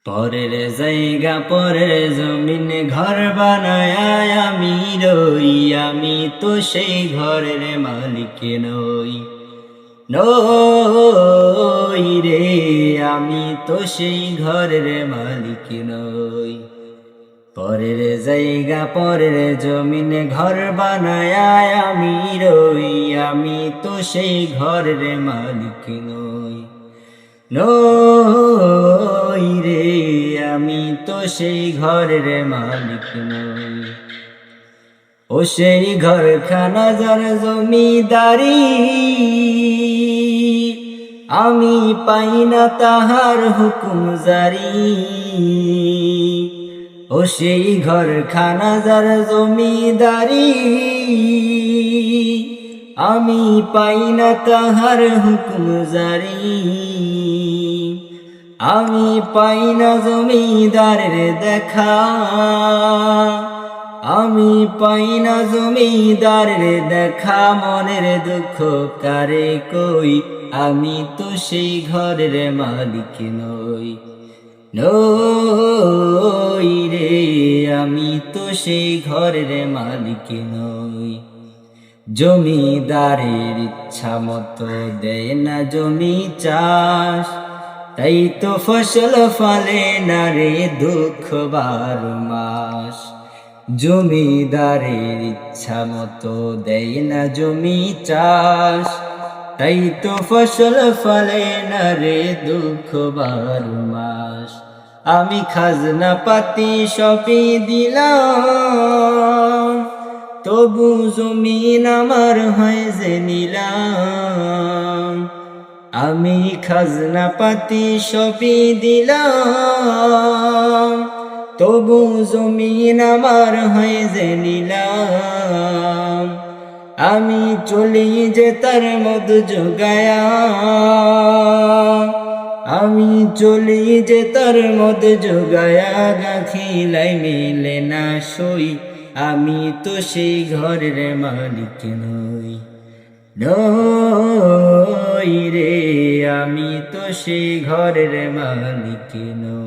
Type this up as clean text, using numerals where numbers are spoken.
পরের জায়গা পরের জমিন ঘর বানায় আমি রই, আমি তো সেই ঘরের মালিক নই। নই রে, আমি তো সেই ঘরের মালিক নই। পরের জায়গা পরের জমিন ঘর বানায় আমি রই, আমি তো সেই ঘরের মালিক নই। নই রে, আমি তো সেই ঘরের মালিক নই। ও সেই ঘরখানা যার জমিদারি, আমি পাই না তাহার হুকুম জারি। ও সেই ঘরখানা যার জমিদারি, আমি পাই না তাহার হুকুম জারি। আমি পাই না জমিদারের দেখা, আমি পাই না জমিদারের দেখা। মনের দুঃখ কারে কই, আমি তো সেই ঘরের মালিক নই। নই রে, আমি তো সেই ঘরের মালিক নই। জমিদারের ইচ্ছা মতো দেয় না জমি চাষ, তাই তো ফসল ফলে না রে দুঃখ 12 মাস। জমিদারের ইচ্ছা মতো দেয় না জমি চাষ, তাই তো ফসল ফলে না রে দুঃখ 12 মাস। আমি খাজনা পাতি সবই দিলাম, তবু জমিন আমার হয় যে নিলাম। আমি খাজনা পাতি সবই দিলাম, তবু জমিন আমার হয় যে নিলাম। আমি চলি যে তার মদ জোগায়া, আমি চলি যে তার মদ জোগায়া। গাখিলাই মিলে না সই, আমি তো সেই ঘরের মালিক নই। নই রে, আমি তো সেই ঘরের মালিক নই।